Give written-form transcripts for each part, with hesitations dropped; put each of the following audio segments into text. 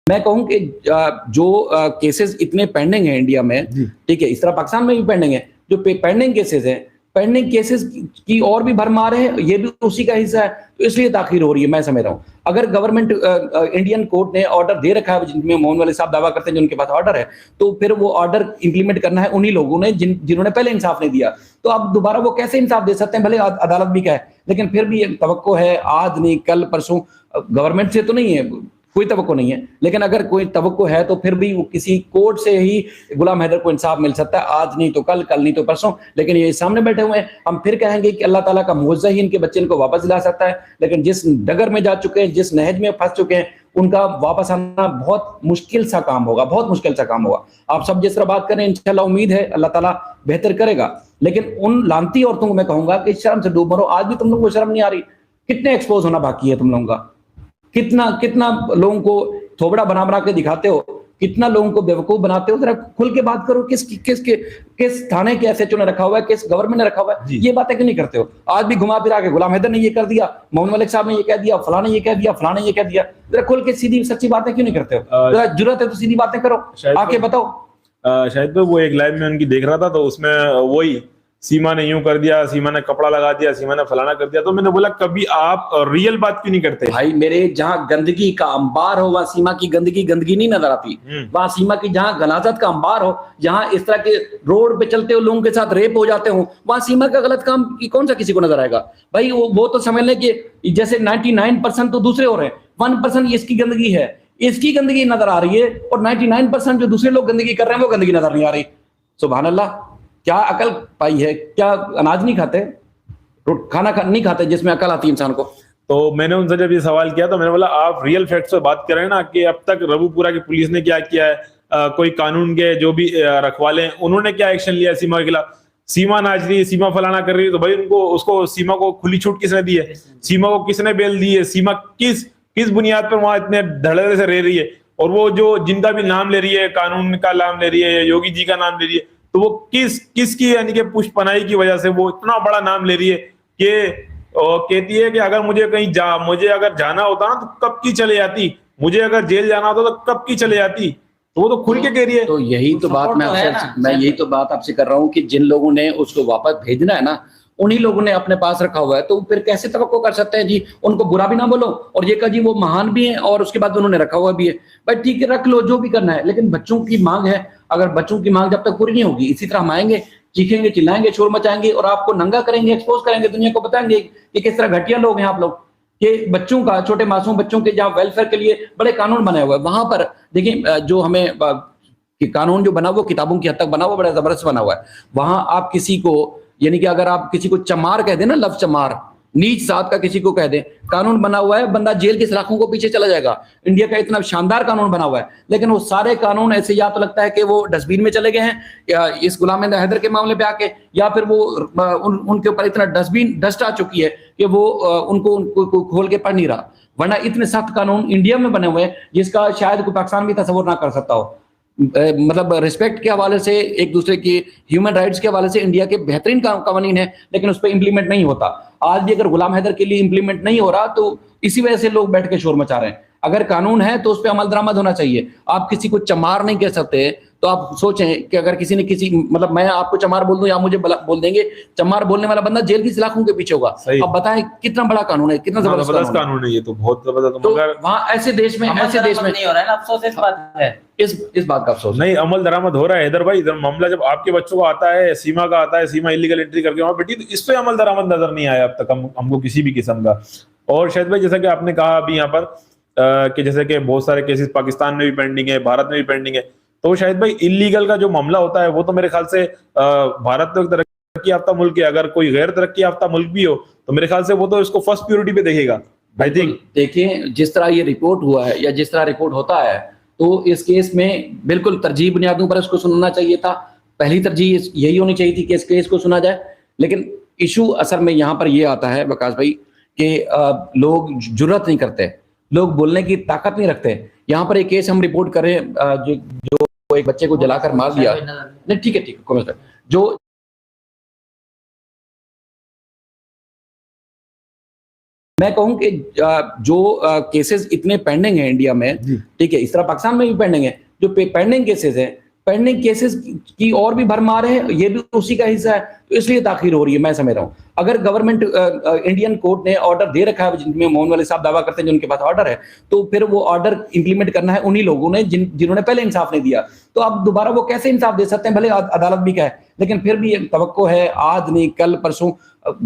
میں کہوں کہ جو کیسز اتنے پینڈنگ ہیں انڈیا میں، ٹھیک ہے، اس طرح پاکستان میں بھی پینڈنگ ہے، جو پینڈنگ کیسز ہیں، پینڈنگ کیسز کی اور بھی بھرمار ہے، یہ بھی اسی کا حصہ ہے، تو اس لیے تاخیر ہو رہی ہے. میں سمجھ رہا ہوں اگر گورنمنٹ انڈین کورٹ نے آرڈر دے رکھا ہے، جن میں موہن والے صاحب دعویٰ کرتے ہیں جن کے پاس آرڈر ہے، تو پھر وہ آرڈر امپلیمنٹ کرنا ہے انہی لوگوں نے جنہوں نے پہلے انصاف نہیں دیا. تو اب دوبارہ وہ کیسے انصاف دے سکتے ہیں؟ بھلے عدالت بھی کہے، لیکن پھر بھی ایک توقع ہے، آج نہیں کل پرسوں. گورنمنٹ سے تو نہیں ہے، کوئی توقع نہیں ہے، لیکن اگر کوئی توقع ہے تو پھر بھی وہ کسی کورٹ سے ہی غلام حیدر کو انصاف مل سکتا ہے، آج نہیں تو کل، کل نہیں تو پرسوں. لیکن یہ سامنے بیٹھے ہوئے ہیں، ہم پھر کہیں گے کہ اللہ تعالیٰ کا معاوضہ ہی ان کے بچے کو واپس دلا سکتا ہے، لیکن جس ڈگر میں جا چکے ہیں، جس نہج میں پھنس چکے ہیں، ان کا واپس آنا بہت مشکل سا کام ہوگا، بہت مشکل سا کام ہوگا. آپ سب جس طرح بات کریں انشاءاللہ امید ہے اللہ تعالیٰ بہتر کرے گا. لیکن ان لانتی عورتوں کو میں کہوں گا کہ شرم سے ڈوب مرو. آج بھی تم لوگوں کو شرم نہیں آ رہی؟ کتنے ایکسپوز ہونا باقی ہے تم لوگوں کا؟ کتنا لوگوں کو تھوبڑا بنا کے دکھاتے ہو، کتنا لوگوں کو بیوقوف بناتے ہو. ذرا کھل کے بات کرو، کس تھانے کے ایس ایچ او نے رکھا ہوا ہے، کس گورنمنٹ نے رکھا ہوا ہے، یہ باتیں کیوں نہیں کرتے ہو؟ آج بھی گھما پھرا کے غلام حیدر نے یہ کر دیا، موہن ملک صاحب نے یہ کہہ دیا، فلاں نے یہ کہہ دیا، فلاں نے یہ کہہ دیا. ذرا کھل کے سیدھی سچی باتیں کیوں نہیں کرتے ہو؟ ذرا جرأت ہے تو سیدھی باتیں کرو، آ کے بتاؤ. شاید وہ ایک لائیو میں ان کی دیکھ رہا تھا، تو اس میں وہی سیما نے یوں کر دیا، سیما نے کپڑا لگا دیا، سیما نے فلانا کر دیا. تو میں نے بولا کبھی آپ ریئل بات کیوں نہیں کرتے؟ بھائی میرے جہاں گندگی کا انبار ہو وہاں سیما کی گندگی نہیں نظر آتی. وہاں سیما کی جہاں غلاظت کا انبار ہو، جہاں اس طرح کے روڈ پہ چلتے ہوئے لوگوں کے ساتھ ریپ ہو جاتے ہوں، وہاں سیما کا غلط کام کی کون سا کسی کو نظر آئے گا؟ بھائی وہ تو سمجھ لیں کہ جیسے 99% تو دوسرے ہو رہے ہیں، 1% اس کی گندگی ہے، اس کی گندگی نظر آ رہی ہے، اور 99% جو دوسرے لوگ گندگی کر رہے ہیں وہ گندگی نظر نہیں آ رہی. سبحان اللہ، کیا عقل پائی ہے؟ کیا اناج نہیں کھاتے، کھانا نہیں کھاتے جس میں عقل آتی انسان کو؟ تو میں نے ان سے جب یہ سوال کیا تو میں نے بولا آپ ریئل فیکٹس پہ بات کریں نا، کہ اب تک ربو پورا کی پولیس نے کیا کیا ہے، کوئی قانون کے جو بھی رکھوالے ہیں انہوں نے کیا ایکشن لیا سیما کے خلاف. سیما ناچ رہی ہے، سیما فلانا کر رہی ہے، تو بھائی اس کو سیما کو کھلی چھوٹ کس نے دی ہے؟ سیما کو کس نے بیل دی ہے؟ سیما کس بنیاد پر وہاں اتنے دھڑے سے رہ رہی ہے؟ اور وہ جو جن کا بھی نام لے رہی ہے، قانون کا نام لے رہی ہے، یوگی جی کا نام لے رہی ہے، تو وہ کس کی یعنی کہ پشت پناہی کی وجہ سے وہ اتنا بڑا نام لے رہی ہے کہ کہتی ہے کہ اگر مجھے اگر جانا ہوتا نا تو کب کی چلے جاتی، مجھے اگر جیل جانا ہوتا تو کب کی چلے جاتی. تو وہ تو کھل کے کہہ رہی ہے. تو یہی تو بات میں یہی تو بات آپ سے کر رہا ہوں کہ جن لوگوں نے اس کو واپس بھیجنا ہے نا، انہی لوگوں نے اپنے پاس رکھا ہوا ہے. تو پھر کیسے توقع کر سکتے ہیں جی ان کو برا بھی نہ بولو اور یہ کہا جی وہ مہان بھی ہیں اور اس کے بعد انہوں نے رکھا ہوا بھی ہے؟ بھائی ٹھیک ہے رکھ لو جو بھی کرنا ہے، لیکن بچوں کی مانگ ہے، اگر بچوں کی مانگ جب تک پوری نہیں ہوگی اسی طرح ہم آئیں گے، چیخیں گے، چلائیں گے، شور مچائیں گے اور آپ کو ننگا کریں گے، ایکسپوز کریں گے، دنیا کو بتائیں گے کہ کس طرح گھٹیا لوگ ہیں آپ لوگ. کہ بچوں کا، چھوٹے معصوم بچوں کے جہاں ویلفیئر کے لیے بڑے قانون بنے ہوئے ہیں، وہاں پر دیکھیں جو ہمیں قانون جو بنا وہ کتابوں کی حد تک بنا ہوا، بڑا زبردست بنا ہوا ہے. وہاں آپ کسی کو یعنی کہ اگر آپ کسی کو چمار کہہ دیں نا، لفظ چمار، نیچ ذات کا کسی کو کہہ دیں، قانون بنا ہوا ہے، بندہ جیل کی سلاخوں کو پیچھے چلا جائے گا. انڈیا کا اتنا شاندار قانون بنا ہوا ہے، لیکن وہ سارے قانون ایسے یا تو لگتا ہے کہ وہ ڈسٹ بین میں چلے گئے ہیں یا اس غلام حیدر کے معاملے پہ آ کے، یا پھر وہ ان کے اوپر اتنا ڈسٹ آ چکی ہے کہ وہ ان کو کھول کے پڑھ نہیں رہا. ورنہ اتنے سخت قانون انڈیا میں بنے ہوئے ہیں جس کا شاید کوئی پاکستان بھی تصور نہ کر سکتا ہو. مطلب ریسپیکٹ کے حوالے سے، ایک دوسرے کی ہیومن رائٹس کے حوالے سے انڈیا کے بہترین قوانین ہیں، لیکن اس پہ امپلیمنٹ نہیں ہوتا. آج بھی اگر غلام حیدر کے لیے امپلیمنٹ نہیں ہو رہا تو اسی وجہ سے لوگ بیٹھ کے شور مچا رہے ہیں. اگر قانون ہے تو اس پہ عمل درآمد ہونا چاہیے. آپ کسی کو چمار نہیں کہہ سکتے. تو آپ سوچیں کہ اگر کسی نے مطلب میں آپ کو چمار بول دوں یا مجھے بول دیں گے، چمار بولنے والا بندہ جیل کی سلاخوں کے پیچھے ہوگا. اب بتائیں کتنا بڑا قانون ہے، کتنا زبردست قانون ہے. یہ تو بہت زبردست. تو وہاں ایسے دیش میں نہیں ہو رہا ہے نا، افسوس اس بات ہے، اس بات کا افسوس نہیں. عمل درآمد ہو رہا ہے حیدر بھائی. ادھر معاملہ جب آپ کے بچوں کو آتا ہے، سیما کا آتا ہے، سیما انلیگل انٹری کر کے وہاں بیٹھی، تو اس پہ عمل درآمد نظر نہیں آیا اب تک ہم کو کسی بھی قسم کا. اور شاید بھائی جیسا کہ آپ نے کہا ابھی یہاں پر کہ جیسے کہ بہت سارے کیسز پاکستان میں بھی پینڈنگ ہے، بھارت میں بھی پینڈنگ ہے. تو شاید بھائی انلیگل کا جو معاملہ ہوتا ہے وہ تو میرے خیال سے بھارت تو ترقی یافتہ ملک ہے، اگر کوئی غیر ترقی یافتہ ملک بھی ہو تو میرے خیال سے وہ تو اس کو فرسٹ پیورٹی پہ دیکھے گا. دیکھیں جس طرح یہ رپورٹ ہوا ہے یا جس طرح رپورٹ ہوتا ہے تو اس کیس میں بالکل ترجیح بنیادوں پر اس کو سننا چاہیے تھا. پہلی ترجیح یہی ہونی چاہیے تھی کہ اس کیس کو سنا جائے. لیکن ایشو اثر میں یہاں پر یہ آتا ہے وکاس بھائی کہ لوگ جرأت نہیں کرتے، لوگ بولنے کی طاقت نہیں رکھتے. یہاں پر ایک کیس ہم رپورٹ کریں جو ایک بچے کو جلا کر مار دیا. نہیں ٹھیک ہے جو میں کہوں کہ جو کیسز اتنے پینڈنگ ہیں انڈیا میں, ٹھیک ہے, اس طرح پاکستان میں بھی پینڈنگ ہے, جو پینڈنگ کیسز ہیں, پینڈنگ کیسز کی اور بھی بھرمار ہے, یہ بھی اسی کا حصہ ہے, تو اس لیے تاخیر ہو رہی ہے. میں سمجھ رہا ہوں اگر گورنمنٹ انڈین کورٹ نے آرڈر دے رکھا ہے, جن میں موہن والے صاحب دعویٰ کرتے ہیں جن کے پاس آرڈر ہے, تو پھر وہ آرڈر امپلیمنٹ کرنا ہے انہی لوگوں نے جنہوں نے پہلے انصاف نہیں دیا. تو اب دوبارہ وہ کیسے انصاف دے سکتے ہیں؟ بھلے عدالت بھی کہے, لیکن پھر بھی توقع ہے, آج نہیں کل پرسوں,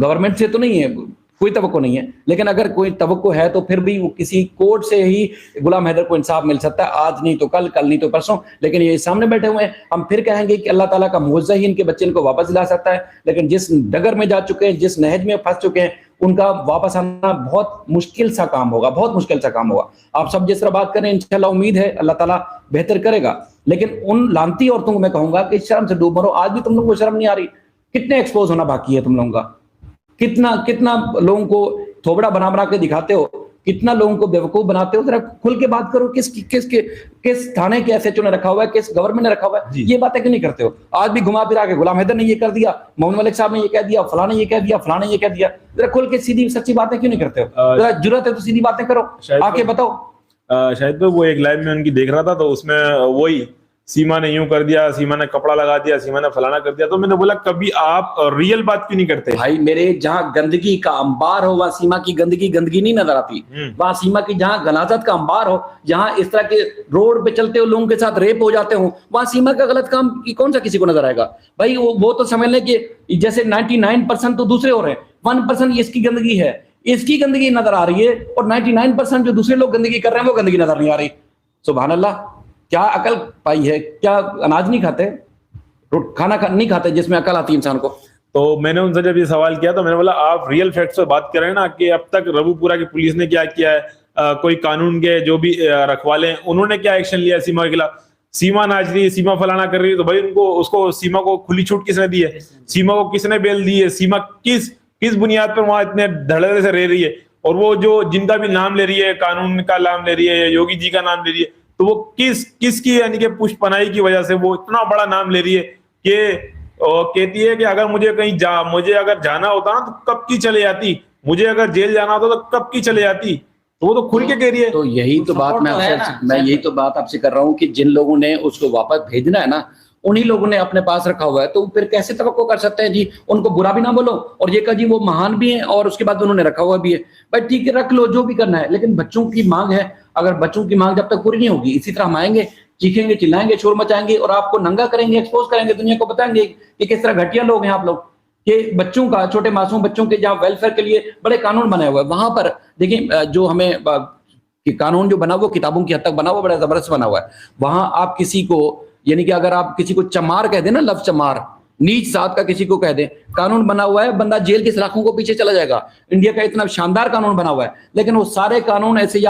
گورنمنٹ سے تو نہیں ہے, کوئی توقع نہیں ہے, لیکن اگر کوئی توقع ہے تو پھر بھی وہ کسی کورٹ سے ہی غلام حیدر کو انصاف مل سکتا ہے, آج نہیں تو کل, کل نہیں تو پرسوں. لیکن یہ سامنے بیٹھے ہوئے ہیں, ہم پھر کہیں گے کہ اللہ تعالیٰ کا معجزہ ہی ان کے بچے کو واپس لا سکتا ہے, لیکن جس ڈگر میں جا چکے ہیں, جس نہج میں پھنس چکے ہیں, ان کا واپس آنا بہت مشکل سا کام ہوگا, بہت مشکل سا کام ہوگا. آپ سب جس طرح بات کریں انشاءاللہ امید ہے اللہ تعالیٰ بہتر کرے گا, لیکن ان لانتی عورتوں کو میں کہوں گا کہ شرم سے ڈوب مرو. آج بھی تم لوگوں کو شرم نہیں آ رہی؟ کتنے ایکسپوز ہونا باقی ہے تم لوگوں کا, کتنا لوگوں کو تھوبڑا بنا کے دکھاتے ہو, کتنا لوگوں کو بیوقوف بناتے ہو. ذرا کھل کے بات کرو, کس تھانے کے ایس ایچ او نے رکھا ہوا ہے, کس گورنمنٹ نے رکھا ہوا ہے, یہ باتیں کیوں نہیں کرتے ہو؟ آج بھی گھما پھرا کے غلام حیدر نے یہ کر دیا, موہن ملک صاحب نے یہ کہہ دیا, فلاں نے یہ کہہ دیا, فلاں نے یہ کہہ دیا. ذرا کھل کے سیدھی سچی باتیں کیوں نہیں کرتے ہو؟ ذرا جرأت ہے تو سیدھی باتیں کرو, آ کے بتاؤ. شاید وہ ایک لائیو میں ان کی دیکھ رہا تھا, تو اس میں وہی سیما نے یوں کر دیا, سیما نے کپڑا لگا دیا, سیما نے فلانا کر دیا. تو میں نے بولا کبھی آپ ریئل بات کیوں نہیں کرتے؟ بھائی میرے, جہاں گندگی کا انبار ہو وہاں سیما کی گندگی نہیں نظر آتی. وہاں سیما کی جہاں غلاظت کا انبار ہو, جہاں اس طرح کے روڈ پہ چلتے ہو لوگوں کے ساتھ ریپ ہو جاتے ہوں, وہاں سیما کا غلط کام کون سا کسی کو نظر آئے گا؟ بھائی وہ تو سمجھ لیں کہ جیسے 99% تو دوسرے ہو رہے ہیں, 1% اس کی گندگی ہے, اس کی گندگی نظر آ رہی ہے, اور 99% جو دوسرے لوگ گندگی کر رہے ہیں وہ گندگی نظر نہیں آ رہی. سبحان اللہ, کیا عقل پائی ہے؟ کیا اناج نہیں کھاتے, کھانا نہیں کھاتے جس میں عقل آتی ہے انسان کو؟ تو میں نے ان سے جب یہ سوال کیا تو میں نے بولا آپ ریئل فیکٹس پہ بات کریں نا, کہ اب تک ربو پورا کی پولیس نے کیا کیا ہے, کوئی قانون کے جو بھی رکھوالے ہیں انہوں نے کیا ایکشن لیا سیما کے خلاف. سیما ناچ رہی ہے, سیما فلانا کر رہی ہے, تو بھائی اس کو سیما کو کھلی چھوٹ کس نے دی ہے؟ سیما کو کس نے بیل دی ہے؟ سیما کس بنیاد پر وہاں اتنے دھڑلے سے رہ رہی ہے؟ اور وہ جو جن کا بھی نام لے رہی ہے, قانون کا نام لے رہی ہے, یوگی جی کا نام لے رہی ہے, تو وہ کس کی یعنی کہ پشت پناہی کی وجہ سے وہ اتنا بڑا نام لے رہی ہے کہ کہتی ہے کہ اگر مجھے کہیں مجھے اگر جانا ہوتا نا تو کب کی چلے جاتی, مجھے اگر جیل جانا ہوتا تو کب کی چلے جاتی. تو وہ تو کھل کے کہہ رہی ہے. تو یہی تو بات میں یہی تو بات آپ سے کر رہا ہوں کہ جن لوگوں نے اس کو واپس بھیجنا ہے نا, انہی لوگوں نے اپنے پاس رکھا ہوا ہے, تو پھر کیسے توقع کر سکتے ہیں جی ان کو برا بھی نہ بولو اور یہ کہا جی وہ مہان بھی ہیں اور اس کے بعد انہوں نے رکھا ہوا بھی ہے. بھائی ٹھیک ہے رکھ لو جو بھی کرنا ہے, لیکن بچوں کی مانگ ہے, اگر بچوں کی مانگ جب تک پوری نہیں ہوگی اسی طرح ہم آئیں گے, چیخیں گے, چلائیں گے, شور مچائیں گے, اور آپ کو ننگا کریں گے, ایکسپوز کریں گے, دنیا کو بتائیں گے کہ کس طرح گھٹیا لوگ ہیں آپ لوگ, کہ بچوں کا, چھوٹے معصوم بچوں کے جہاں ویلفیئر کے لیے بڑے قانون بنے ہوئے ہیں, وہاں پر دیکھیں جو ہمیں قانون جو بنا وہ کتابوں کی حد تک بنا ہوا, بڑا زبردست بنا ہوا ہے. وہاں آپ کسی کو یعنی کہ اگر آپ کسی کو چمار کہہ دیں نا, لفظ چمار, نیچ ذات کا کسی کو کہہ دیں, قانون بنا ہوا ہے, بندہ جیل کی سلاخوں کو پیچھے چلا جائے گا. انڈیا کا اتنا شاندار قانون بنا ہوا ہے, لیکن وہ سارے قانون ایسے